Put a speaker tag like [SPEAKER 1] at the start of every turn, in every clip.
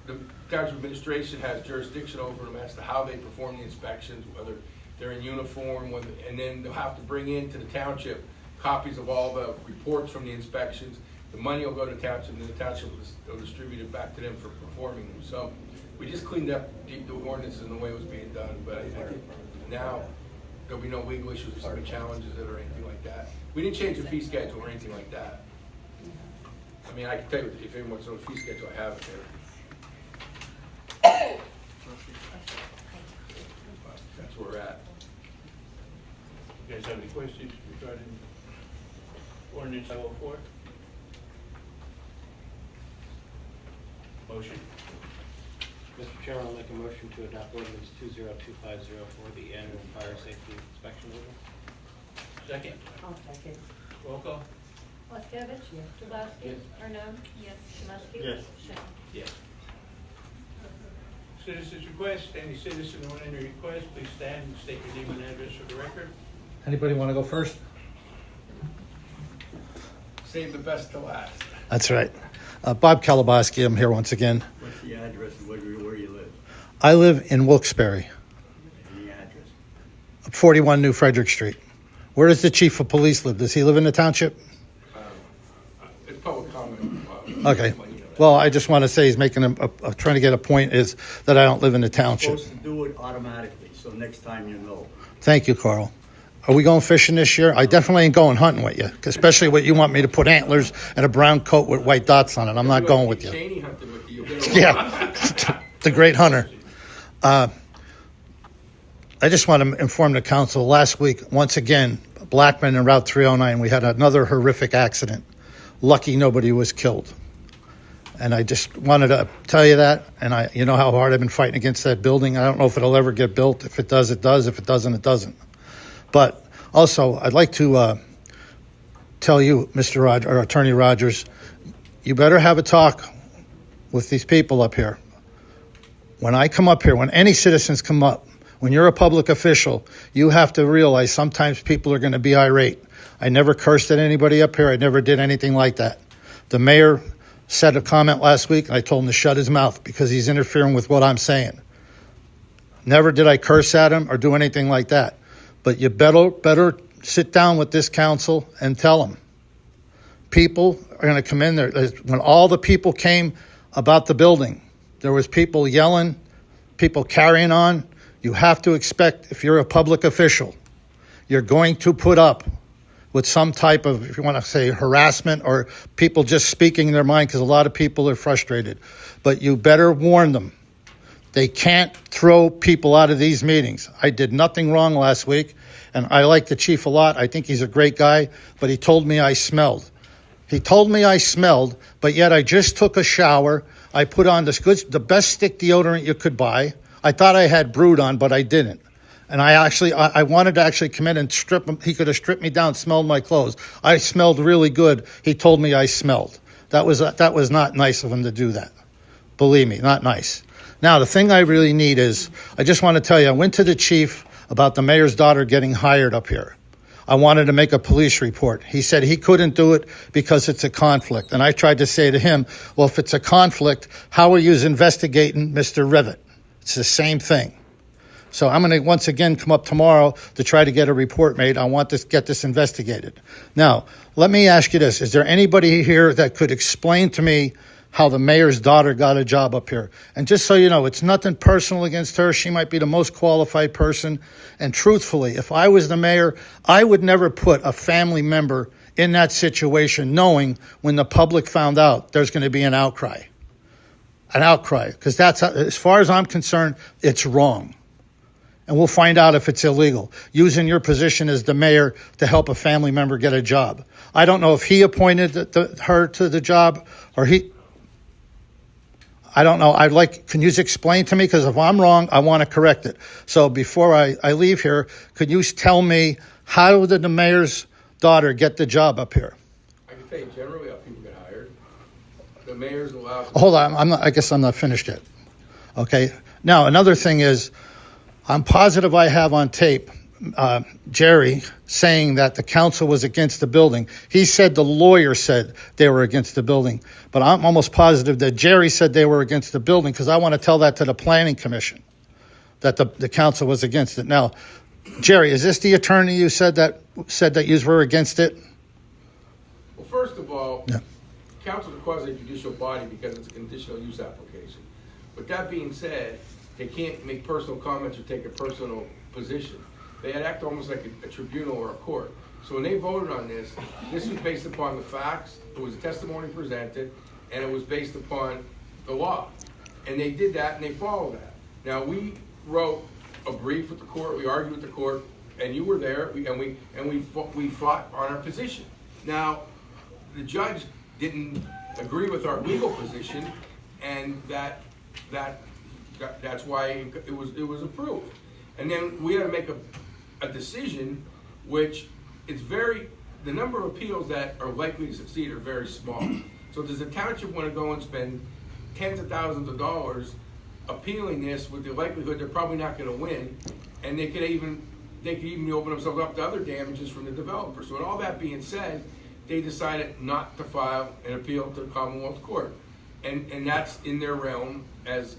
[SPEAKER 1] the township administration has jurisdiction over them as to how they perform the inspections, whether they're in uniform, and then they'll have to bring into the township copies of all the reports from the inspections. The money will go to the township, and the township will distribute it back to them for performing them. So we just cleaned up the ordinances and the way it was being done, but I think now there'll be no legal issues or challenges or anything like that. We didn't change the fee schedule or anything like that. I mean, I can tell you, if anyone wants to know the fee schedule, I have it there. But that's where we're at.
[SPEAKER 2] You guys have any questions regarding ordinance 504? Motion?
[SPEAKER 3] Mr. Chairman, I'll make a motion to adopt ordinance 202504, the annual fire safety inspection order.
[SPEAKER 2] Second.
[SPEAKER 4] I'll second.
[SPEAKER 2] Roll call?
[SPEAKER 5] Waskevich?
[SPEAKER 4] Yes.
[SPEAKER 5] Jablowski?
[SPEAKER 3] Yes.
[SPEAKER 5] Arno? Yes. Chemesky?
[SPEAKER 3] Yes.
[SPEAKER 5] Shan?
[SPEAKER 2] Yes. Citizens request. Any citizen want any request, please stand and state your name and address for the record.
[SPEAKER 6] Anybody want to go first?
[SPEAKER 1] Save the best to last.
[SPEAKER 6] That's right. Bob Kalaboski, I'm here once again.
[SPEAKER 7] What's the address and where you live?
[SPEAKER 6] I live in Wilkes-Barre,
[SPEAKER 7] And the address?
[SPEAKER 6] 41 New Frederick Street. Where does the chief of police live? Does he live in the township?
[SPEAKER 1] It's public comment.
[SPEAKER 6] Okay. Well, I just want to say he's making trying to get a point is that I don't live in the township.
[SPEAKER 7] Supposed to do it automatically, so next time you know.
[SPEAKER 6] Thank you, Carl. Are we going fishing this year? I definitely ain't going hunting with you, especially what you want me to put antlers and a brown coat with white dots on it. I'm not going with you.
[SPEAKER 1] Cheney hunted with you.
[SPEAKER 6] Yeah, the great hunter. I just want to inform the council, last week, once again, Blackman and Route 309, we had another horrific accident. Lucky nobody was killed. And I just wanted to tell you that, and you know how hard I've been fighting against that building. I don't know if it'll ever get built. If it does, it does. If it doesn't, it doesn't. But also, I'd like to tell you, Mr. Rogers, or Attorney Rogers, you better have a talk with these people up here. When I come up here, when any citizens come up, when you're a public official, you have to realize sometimes people are going to be irate. I never cursed at anybody up here. I never did anything like that. The mayor said a comment last week, and I told him to shut his mouth because he's interfering with what I'm saying. Never did I curse at him or do anything like that. But you better sit down with this council and tell them. People are going to come in there. When all the people came about the building, there was people yelling, people carrying on. You have to expect, if you're a public official, you're going to put up with some type of, if you want to say, harassment or people just speaking their mind, because a lot of people are frustrated. But you better warn them. They can't throw people out of these meetings. I did nothing wrong last week, and I like the chief a lot. I think he's a great guy, but he told me I smelled. He told me I smelled, but yet I just took a shower. I put on the best stick deodorant you could buy. I thought I had Brood on, but I didn't. And I wanted to actually come in and strip him. He could have stripped me down, smelled my clothes. I smelled really good. He told me I smelled. That was not nice of him to do that. Believe me, not nice. Now, the thing I really need is, I just want to tell you, I went to the chief about the mayor's daughter getting hired up here. I wanted to make a police report. He said he couldn't do it because it's a conflict. And I tried to say to him, well, if it's a conflict, how are you investigating Mr. Rivet? It's the same thing. So I'm going to once again come up tomorrow to try to get a report made. I want to get this investigated. Now, let me ask you this. Is there anybody here that could explain to me how the mayor's daughter got a job up here? And just so you know, it's nothing personal against her. She might be the most qualified person. And truthfully, if I was the mayor, I would never put a family member in that situation knowing when the public found out there's going to be an outcry. An outcry. Because that's, as far as I'm concerned, it's wrong. And we'll find out if it's illegal. Using your position as the mayor to help a family member get a job. I don't know if he appointed her to the job or he... I don't know. Can you explain to me? Because if I'm wrong, I want to correct it. So before I leave here, could you tell me how did the mayor's daughter get the job up here?
[SPEAKER 1] I can tell you generally how people get hired. The mayor's allowed.
[SPEAKER 6] Hold on. I guess I'm not finished yet. Okay. Now, another thing is, I'm positive I have on tape Jerry saying that the council was against the building. He said the lawyer said they were against the building, but I'm almost positive that Jerry said they were against the building, because I want to tell that to the planning commission, that the council was against it. Now, Jerry, is this the attorney you said that you were against it?
[SPEAKER 1] Well, first of all,
[SPEAKER 6] Yeah.
[SPEAKER 1] council's a quasi-judicial body because it's a conditional use application. With that being said, they can't make personal comments or take a personal position. They act almost like a tribunal or a court. So when they voted on this was based upon the facts, it was a testimony presented, and it was based upon the law. And they did that, and they followed that. Now, we wrote a brief with the court, we argued with the court, and you were there, we fought on our position. Now, the judge didn't agree with our legal position, and that's why it was approved. And then we had to make a decision, which the number of appeals that are likely to succeed are very small. So does the township want to go and spend tens of thousands of dollars appealing this with the likelihood they're probably not going to win, and they could even open themselves up to other damages from the developer. So with all that being said, they decided not to file an appeal to the Commonwealth Court. And that's in their realm as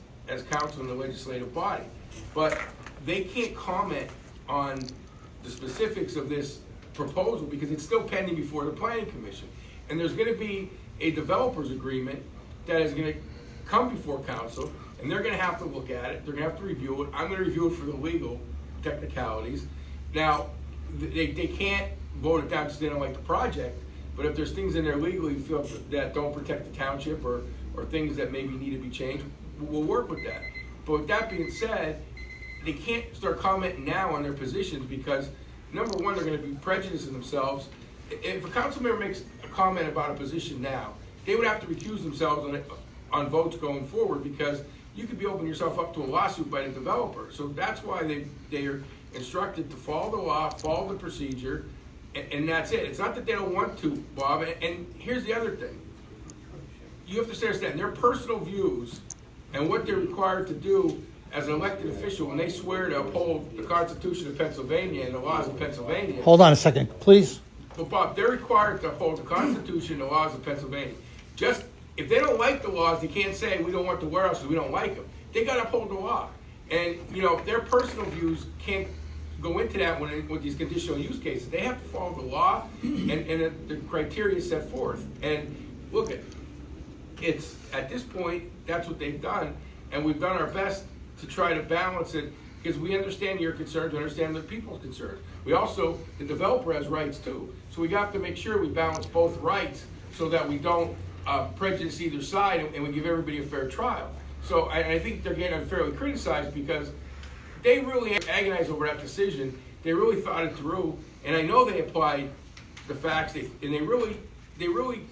[SPEAKER 1] council in the legislative body. But they can't comment on the specifics of this proposal because it's still pending before the planning commission. And there's gonna be a developers agreement that is gonna come before council, and they're gonna have to look at it, they're gonna have to review it. I'm gonna review it for the legal technicalities. Now, they can't vote it down because they don't like the project, but if there's things in there legally feel that don't protect the township or things that maybe need to be changed, we'll work with that. But with that being said, they can't start commenting now on their positions because, number one, they're gonna be prejudicing themselves. If a council member makes a comment about a position now, they would have to recuse themselves on votes going forward because you could be opening yourself up to a lawsuit by the developer. So that's why they are instructed to follow the law, follow the procedure, and that's it. It's not that they don't want to, Bob, and here's the other thing. You have to understand their personal views and what they're required to do as an elected official when they swear to uphold the Constitution of Pennsylvania and the laws of Pennsylvania.
[SPEAKER 6] Hold on a second, please.
[SPEAKER 1] But Bob, they're required to uphold the Constitution and the laws of Pennsylvania. Just, if they don't like the laws, they can't say, we don't want the warehouse because we don't like them. They gotta uphold the law. And, their personal views can't go into that with these conditional use cases. They have to follow the law and the criteria set forth. And look, it's, at this point, that's what they've done. And we've done our best to try to balance it because we understand your concerns, we understand the people's concerns. We also, the developer has rights too. So we have to make sure we balance both rights so that we don't prejudice either side and we give everybody a fair trial. So I think they're getting unfairly criticized because they really agonized over that decision. They really thought it through, and I know they applied the facts, and they really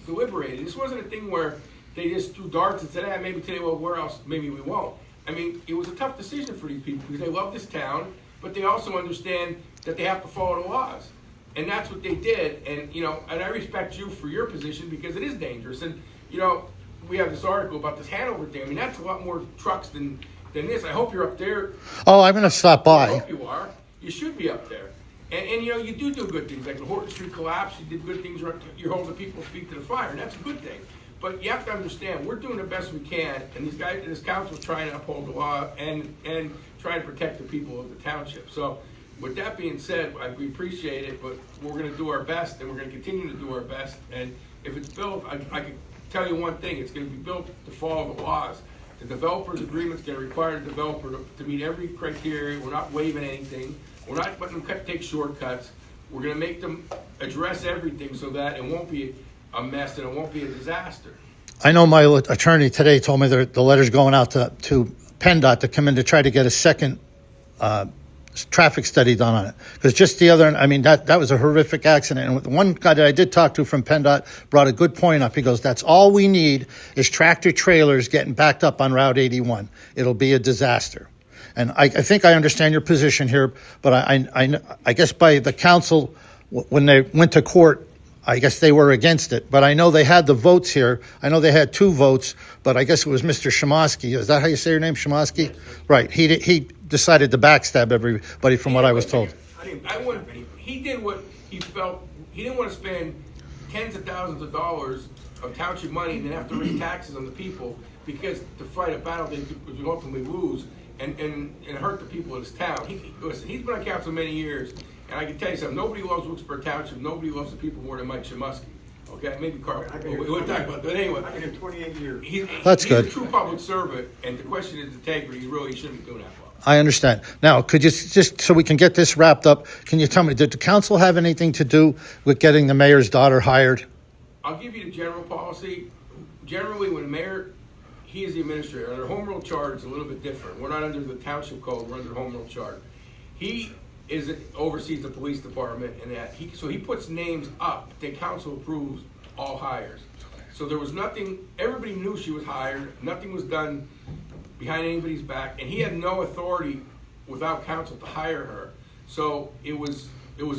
[SPEAKER 1] deliberated. This wasn't a thing where they just threw darts and said, maybe today, well, where else? Maybe we won't. I mean, it was a tough decision for these people because they love this town, but they also understand that they have to follow the laws. And that's what they did. And, and I respect you for your position because it is dangerous. And, we have this article about this Hanover thing. I mean, that's a lot more trucks than this. I hope you're up there.
[SPEAKER 6] Oh, I'm going to stop
[SPEAKER 1] I
[SPEAKER 6] by.
[SPEAKER 1] hope you are. You should be up there. And you do good things. Like the Horton Street collapse, you did good things. You're holding people's feet to the fire, and that's a good thing. But you have to understand, we're doing the best we can, and these guys, this council is trying to uphold the law and trying to protect the people of the township. So with that being said, we appreciate it, but we're going to do our best, and we're going to continue to do our best. And if it's built, I can tell you one thing, it's going to be built to follow the laws. The developer's agreement's going to require the developer to meet every criteria. We're not waiving anything. We're not letting them take shortcuts. We're going to make them address everything so that it won't be a mess and it won't be a disaster.
[SPEAKER 6] I know my attorney today told me that the letter's going out to PennDOT to come in to try to get a second traffic study done on it. Because just the other, that was a horrific accident. And one guy that I did talk to from PennDOT brought a good point up. He goes, that's all we need is tractor trailers getting backed up on Route 81. It'll be a disaster. And I think I understand your position here, but I guess by the council, when they went to court, I guess they were against it. But I know they had the votes here. I know they had 2 votes, but I guess it was Mr. Shimosky. Is that how you say your name, Shimosky? Right. He decided to backstab everybody from what I was told.
[SPEAKER 1] I wouldn't, he did what he felt, he didn't want to spend tens of thousands of dollars of township money and then have to raise taxes on the people because to fight a battle they could ultimately lose and hurt the people of this town. Listen, he's been on council many years, and I can tell you something, nobody loves Wilkes-Barre Township, nobody loves the people more than Mike Chemosky. Okay, maybe Carl, we'll talk about that, but anyway.
[SPEAKER 7] I've been here 28 years.
[SPEAKER 6] That's good.
[SPEAKER 1] He's a true public servant, and the question is integrity, he really shouldn't be doing that.
[SPEAKER 6] I understand. Now, could you just, so we can get this wrapped up, can you tell me, did the council have anything to do with getting the mayor's daughter hired?
[SPEAKER 1] I'll give you the general policy. Generally, when the mayor, he is the administrator. Under home rule charge, it's a little bit different. We're not under the township code, we're under the home rule charge. He oversees the police department and that. So he puts names up, the council approves all hires. So there was nothing, everybody knew she was hired, nothing was done behind anybody's back, and he had no authority without council to hire her. So it was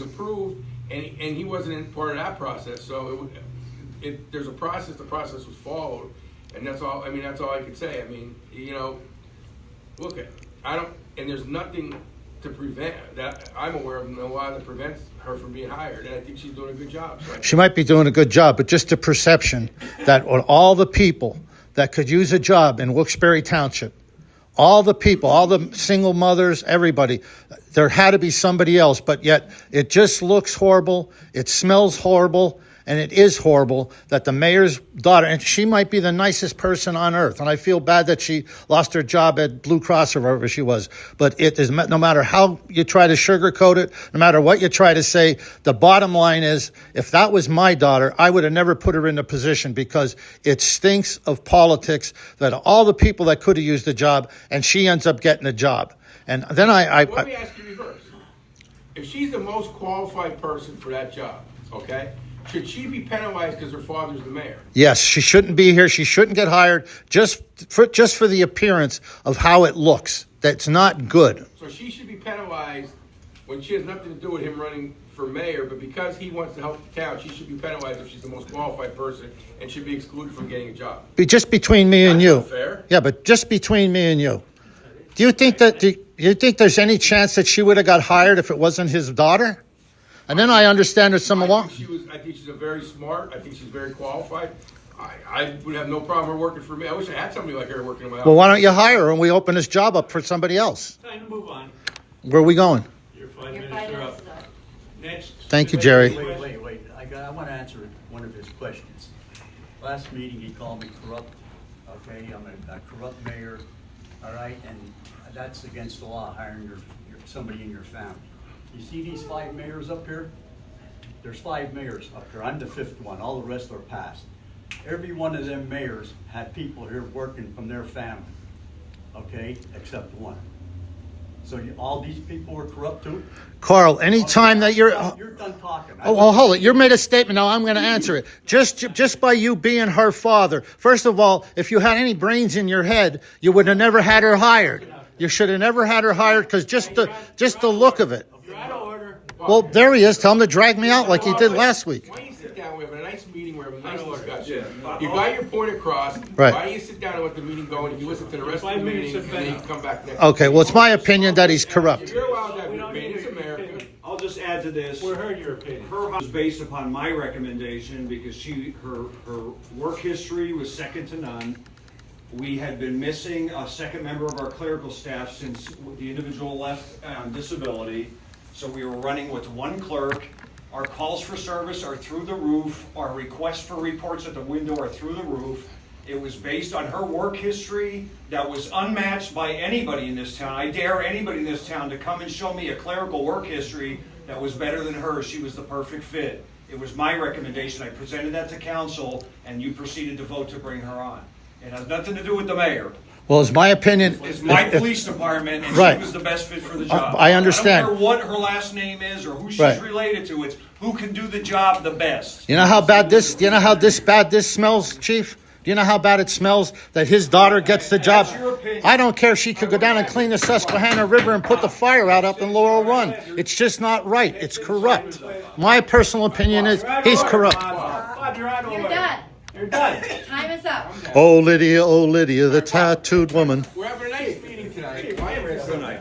[SPEAKER 1] approved, and he wasn't in part of that process. So there's a process. The process was followed, and that's all. I mean, that's all I could say. I mean, look at and there's nothing to prevent that I'm aware of. No law that prevents her from being hired, and I think she's doing a good job. So
[SPEAKER 6] She might be doing a good job, but just the perception that all the people that could use a job in Wilkes-Barre Township, all the people, all the single mothers, everybody, there had to be somebody else, but yet it just looks horrible, it smells horrible, and it is horrible that the mayor's daughter, and she might be the nicest person on earth, and I feel bad that she lost her job at Blue Cross or wherever she was, but it is, no matter how you try to sugarcoat it, no matter what you try to say, the bottom line is, if that was my daughter, I would have never put her in a position because it stinks of politics that all the people that could have used the job, and she ends up getting a job. And then
[SPEAKER 1] let me ask you reverse. If she's the most qualified person for that job, okay, should she be penalized because her father's the mayor?
[SPEAKER 6] Yes, she shouldn't be here. She shouldn't get hired just for the appearance of how it looks. That's not good.
[SPEAKER 1] So she should be penalized when she has nothing to do with him running for mayor, but because he wants to help the town, she should be penalized if she's the most qualified person and should be excluded from getting a job.
[SPEAKER 6] Just between me and
[SPEAKER 1] That's
[SPEAKER 6] you.
[SPEAKER 1] not fair.
[SPEAKER 6] Yeah, but just between me and you. Do you think there's any chance that she would have got hired if it wasn't his daughter? And then I understand there's some
[SPEAKER 1] I think she's a very smart. I think she's very qualified. I would have no problem her working for me. I wish I had somebody like her working in my office.
[SPEAKER 6] Well, why don't you hire her and we open this job up for somebody else?
[SPEAKER 2] Time to move on.
[SPEAKER 6] Where are we going?
[SPEAKER 2] Your 5
[SPEAKER 5] Your
[SPEAKER 2] minutes
[SPEAKER 5] 5
[SPEAKER 2] are
[SPEAKER 5] minutes
[SPEAKER 2] up.
[SPEAKER 5] is up.
[SPEAKER 2] Next.
[SPEAKER 6] Thank you, Jerry.
[SPEAKER 7] Wait. I want to answer one of his questions. Last meeting, he called me corrupt. Okay, I'm a corrupt mayor, all right? And that's against the law, hiring somebody in your family. You see these 5 mayors up here? There's 5 mayors up here. I'm the 5th one. All the rest are passed. Every one of them mayors had people here working from their family, okay, except one. So all these people were corrupt too?
[SPEAKER 6] Carl, anytime that you're
[SPEAKER 7] done talking.
[SPEAKER 6] Oh, hold it. You made a statement. Now I'm going to answer it. Just by you being her father. First of all, if you had any brains in your head, you would have never had her hired. You should have never had her hired because just the look of it.
[SPEAKER 2] You're out of order.
[SPEAKER 6] Well, there he is. Tell him to drag me out like he did last week.
[SPEAKER 1] Why don't you sit down? We have a nice meeting. We have a nice discussion. You got your point across.
[SPEAKER 6] Right.
[SPEAKER 1] Why don't you sit down and let the meeting go, and you listen to the rest of
[SPEAKER 2] 5
[SPEAKER 1] the
[SPEAKER 2] minutes
[SPEAKER 1] meeting,
[SPEAKER 2] of
[SPEAKER 1] and then you
[SPEAKER 2] fame.
[SPEAKER 1] come back next.
[SPEAKER 6] Okay, well, it's my opinion that he's
[SPEAKER 1] If
[SPEAKER 6] corrupt.
[SPEAKER 1] you're allowed to have
[SPEAKER 2] We
[SPEAKER 1] your
[SPEAKER 2] don't
[SPEAKER 1] opinion,
[SPEAKER 2] need
[SPEAKER 1] it's
[SPEAKER 2] your
[SPEAKER 1] America.
[SPEAKER 2] opinion.
[SPEAKER 4] I'll just add to this.
[SPEAKER 2] We heard your opinion.
[SPEAKER 4] Her was based upon my recommendation because her work history was second to none. We had been missing a second member of our clerical staff since the individual left on disability. So we were running with one clerk. Our calls for service are through the roof. Our requests for reports at the window are through the roof. It was based on her work history that was unmatched by anybody in this town. I dare anybody in this town to come and show me a clerical work history that was better than hers. She was the perfect fit. It was my recommendation. I presented that to council, and you proceeded to vote to bring her on. It has nothing to do with the mayor.
[SPEAKER 6] Well, it's my opinion.
[SPEAKER 4] It's my
[SPEAKER 6] if-
[SPEAKER 4] police department, and
[SPEAKER 6] Right.
[SPEAKER 4] she was the best fit for the job.
[SPEAKER 6] I understand.
[SPEAKER 4] I don't care what her last name is or who she's
[SPEAKER 6] Right.
[SPEAKER 4] related to. It's who can do the job the best.
[SPEAKER 6] You know how bad this smells, Chief? Do you know how bad it smells that his daughter gets the job?
[SPEAKER 4] That's your opinion.
[SPEAKER 6] I don't care if she could go down and clean the Susquehanna River and put the fire out up in Laurel Run. It's just not right. It's corrupt. My personal opinion is he's corrupt.
[SPEAKER 2] Bob, you're out of
[SPEAKER 5] You're
[SPEAKER 2] order.
[SPEAKER 5] done.
[SPEAKER 2] You're done.
[SPEAKER 5] Time is up.
[SPEAKER 6] Oh, Lydia, the tattooed woman.
[SPEAKER 1] We're having a nice meeting tonight. Why am I so nice?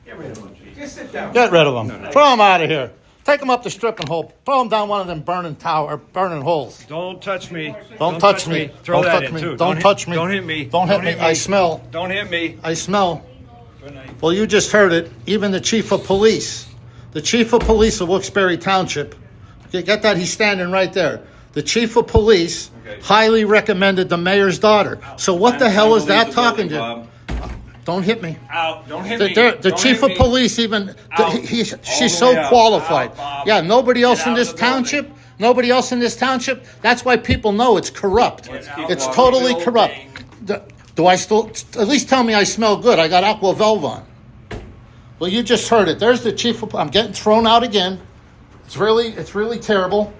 [SPEAKER 2] Get rid of him, Chief.
[SPEAKER 1] sit down.
[SPEAKER 6] Get rid of them. Throw them out of here. Take them up the stripping hole. Throw them down one of them burning holes.
[SPEAKER 4] Don't touch me.
[SPEAKER 6] Don't touch me.
[SPEAKER 4] Throw
[SPEAKER 6] Don't
[SPEAKER 4] that
[SPEAKER 6] touch
[SPEAKER 4] in
[SPEAKER 6] me.
[SPEAKER 4] too.
[SPEAKER 6] Don't touch me.
[SPEAKER 4] Don't hit me.
[SPEAKER 6] Don't hit me. I smell.
[SPEAKER 4] Don't hit me.
[SPEAKER 6] I smell. Well, you just heard it. Even the chief of police of Wilkes-Barre Township, okay, get that? He's standing right there. The chief of police highly recommended the mayor's daughter. So what the hell is that talking to? Don't hit me.
[SPEAKER 4] Out. Don't hit
[SPEAKER 6] The,
[SPEAKER 4] me.
[SPEAKER 6] the
[SPEAKER 4] Don't
[SPEAKER 6] chief
[SPEAKER 4] hit
[SPEAKER 6] of
[SPEAKER 4] me.
[SPEAKER 6] police even,
[SPEAKER 4] Out.
[SPEAKER 6] she's
[SPEAKER 4] the
[SPEAKER 6] so
[SPEAKER 4] way out.
[SPEAKER 6] qualified.
[SPEAKER 4] Out, Bob.
[SPEAKER 6] Yeah, nobody else
[SPEAKER 4] Get
[SPEAKER 6] in
[SPEAKER 4] out
[SPEAKER 6] this
[SPEAKER 4] of the building.
[SPEAKER 6] township, nobody else in this township, that's why people know it's corrupt.
[SPEAKER 4] Let's keep
[SPEAKER 6] It's
[SPEAKER 4] walking.
[SPEAKER 6] totally
[SPEAKER 4] Building.
[SPEAKER 6] corrupt. Do I still, at least tell me I smell good. I got Aqua Velva on. Well, you just heard it. There's the chief of, I'm getting thrown out again. It's really terrible.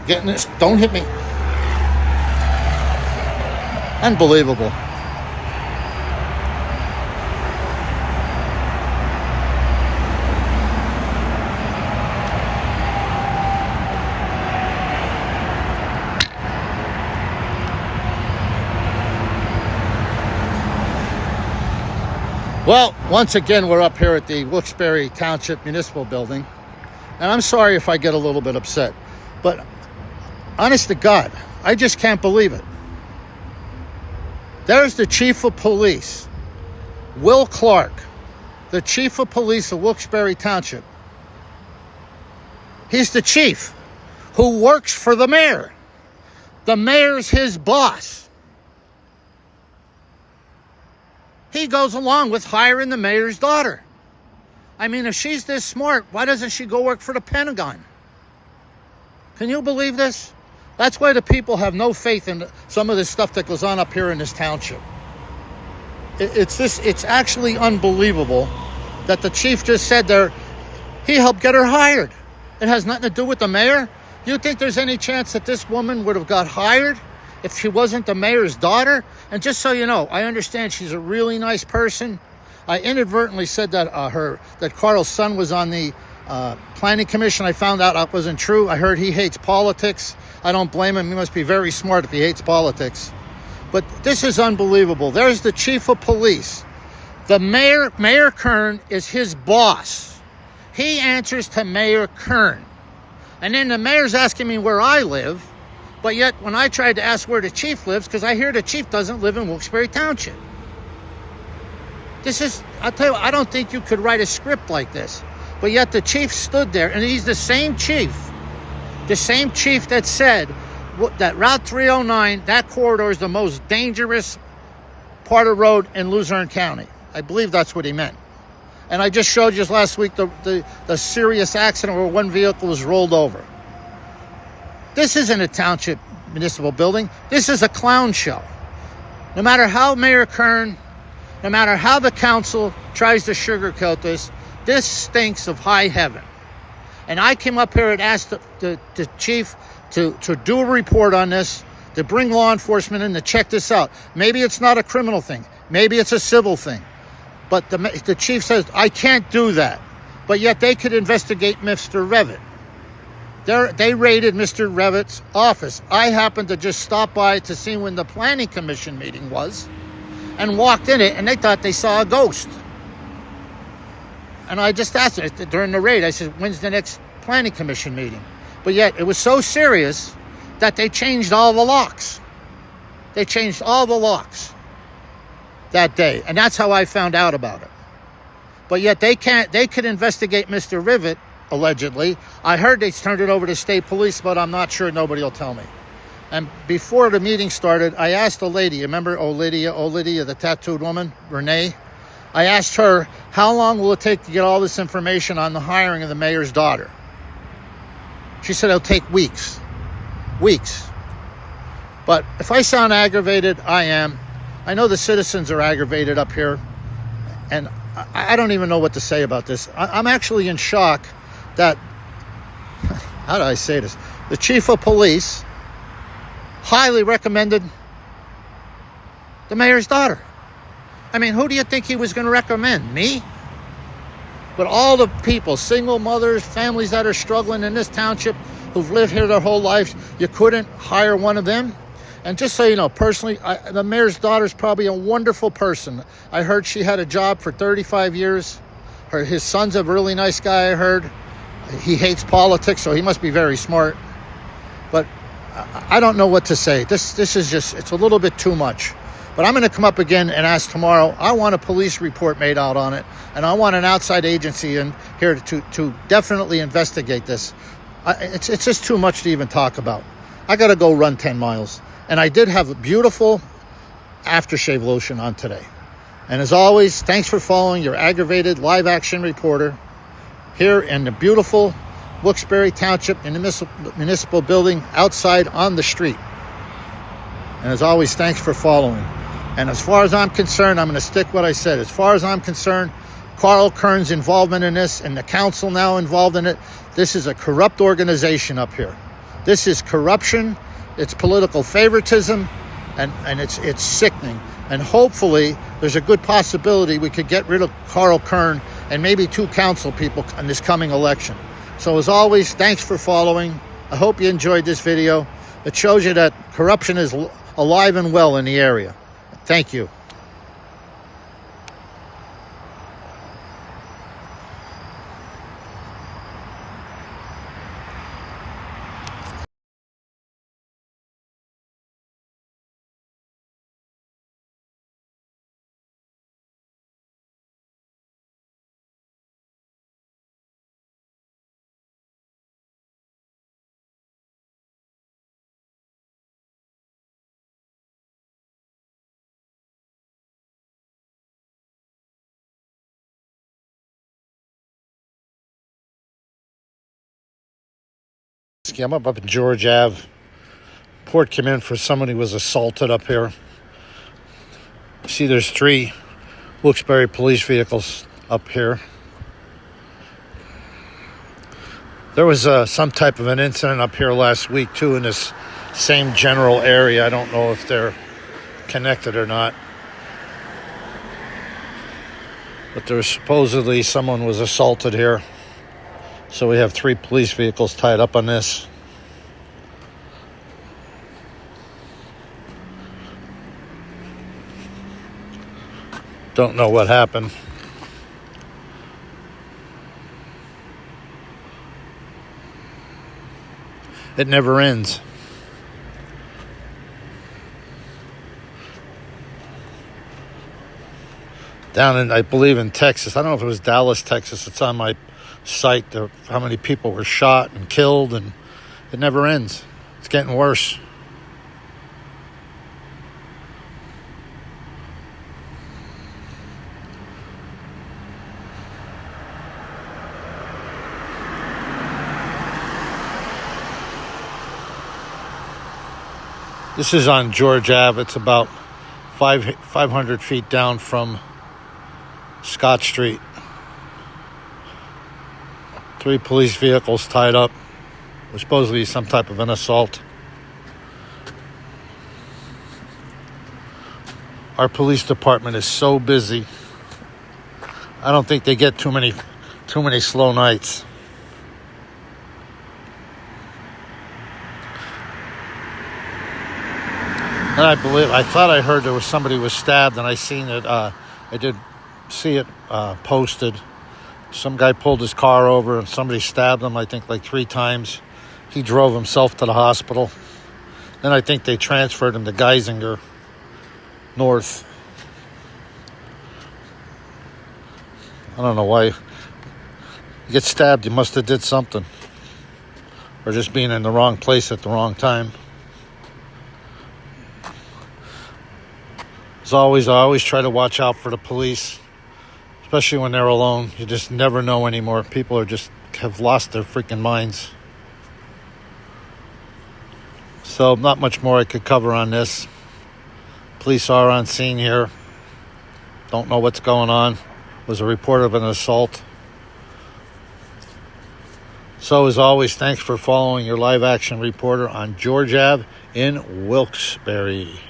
[SPEAKER 6] Getting this, don't hit me. Unbelievable. Well, once again, we're up here at the Wilkes-Barre Township Municipal Building. And I'm sorry if I get a little bit upset. But honest to God, I just can't believe it. There's the chief of police, Will Clark, the chief of police of Wilkes-Barre Township. He's the chief who works for the mayor. The mayor's his boss. He goes along with hiring the mayor's daughter. I mean, if she's this smart, why doesn't she go work for the Pentagon? Can you believe this? That's why the people have no faith in some of this stuff that goes on up here in this township. It's actually unbelievable that the chief just said there, he helped get her hired. It has nothing to do with the mayor. You think there's any chance that this woman would have got hired if she wasn't the mayor's daughter? And just so you know, I understand she's a really nice person. I inadvertently said that that Carl's son was on the planning commission. I found out that wasn't true. I heard he hates politics. I don't blame him. He must be very smart if he hates politics. But this is unbelievable. There's the chief of police. The Mayor Kern, is his boss. He answers to Mayor Kern. And then the mayor's asking me where I live. But yet, when I tried to ask where the chief lives, because I hear the chief doesn't live in Wilkes-Barre Township. I'll tell you, I don't think you could write a script like this. But yet the chief stood there, and he's the same chief that said that Route 309, that corridor is the most dangerous part of road in Luzerne County. I believe that's what he meant. And I just showed you last week the serious accident where one vehicle was rolled over. This isn't a township municipal building. This is a clown show. No matter how Mayor Kern, no matter how the council tries to sugarcoat this stinks of high heaven. And I came up here and asked the chief to do a report on this, to bring law enforcement in to check this out. Maybe it's not a criminal thing. Maybe it's a civil thing. But the chief says, I can't do that. But yet they could investigate Mr. Revitt. They raided Mr. Revitt's office. I happened to just stop by to see when the planning commission meeting was and walked in it, and they thought they saw a ghost. And I just asked them during the raid, I said, when's the next planning commission meeting? But yet it was so serious that they changed all the locks. They changed all the locks that day. And that's how I found out about it. But yet they could investigate Mr. Revitt, allegedly. I heard they turned it over to state police, but I'm not sure. Nobody will tell me. And before the meeting started, I asked a lady, remember Lydia, the tattooed woman, Renee? I asked her, how long will it take to get all this information on the hiring of the mayor's daughter? She said it'll take weeks. Weeks. But if I sound aggravated, I am. I know the citizens are aggravated up here. And I don't even know what to say about this. I'm actually in shock that, how do I say this? The chief of police highly recommended the mayor's daughter. I mean, who do you think he was going to recommend? Me? But all the people, single mothers, families that are struggling in this township who've lived here their whole lives, you couldn't hire one of them? And just so you know, personally, the mayor's daughter is probably a wonderful person. I heard she had a job for 35 years His son's a really nice guy, I heard. He hates politics, so he must be very smart. But I don't know what to say. This is just, it's a little bit too much. But I'm going to come up again and ask tomorrow. I want a police report made out on it, and I want an outside agency in here to definitely investigate this. It's just too much to even talk about. I got to go run 10 miles. And I did have a beautiful aftershave lotion on today. And as always, thanks for following your aggravated live action reporter here in the beautiful Wilkes-Barre Township Municipal Building outside on the street. And as always, thanks for following. And as far as I'm concerned, I'm going to stick what I said. As far as I'm concerned, Carl Kern's involvement in this and the council now involved in it, this is a corrupt organization up here. This is corruption, it's political favoritism, and it's sickening. And hopefully, there's a good possibility we could get rid of Carl Kern and maybe 2 council people in this coming election. So as always, thanks for following. I hope you enjoyed this video. It shows you that corruption is alive and well in the area. Thank you. I'm up in George Ave. Report came in for somebody who was assaulted up here. See, there's 3 Wilkes-Barre police vehicles up here. There was some type of an incident up here last week, too, in this same general area. I don't know if they're connected or not. But there's supposedly someone was assaulted here. So we have 3 police vehicles tied up on this. Don't know what happened. It never ends. Down in, I believe in Texas, I don't know if it was Dallas, Texas, it's on my site, how many people were shot and killed, and it never ends. It's getting worse. This is on George Ave. It's about 500 feet down from Scott Street. 3 police vehicles tied up. It was supposedly some type of an assault. Our police department is so busy. I don't think they get too many slow nights. And I thought I heard there was somebody was stabbed, and I seen it. I did see it posted. Some guy pulled his car over and somebody stabbed him, I think, like 3 times. He drove himself to the hospital. Then I think they transferred him to Geisinger North. I don't know why. You get stabbed, you must have did something. Or just being in the wrong place at the wrong time. As always, I always try to watch out for the police. Especially when they're alone. You just never know anymore. People have lost their freaking minds. So not much more I could cover on this. Police are on scene here. Don't know what's going on. Was a report of an assault. So as always, thanks for following your live action reporter on George Ave in Wilkes-Barre.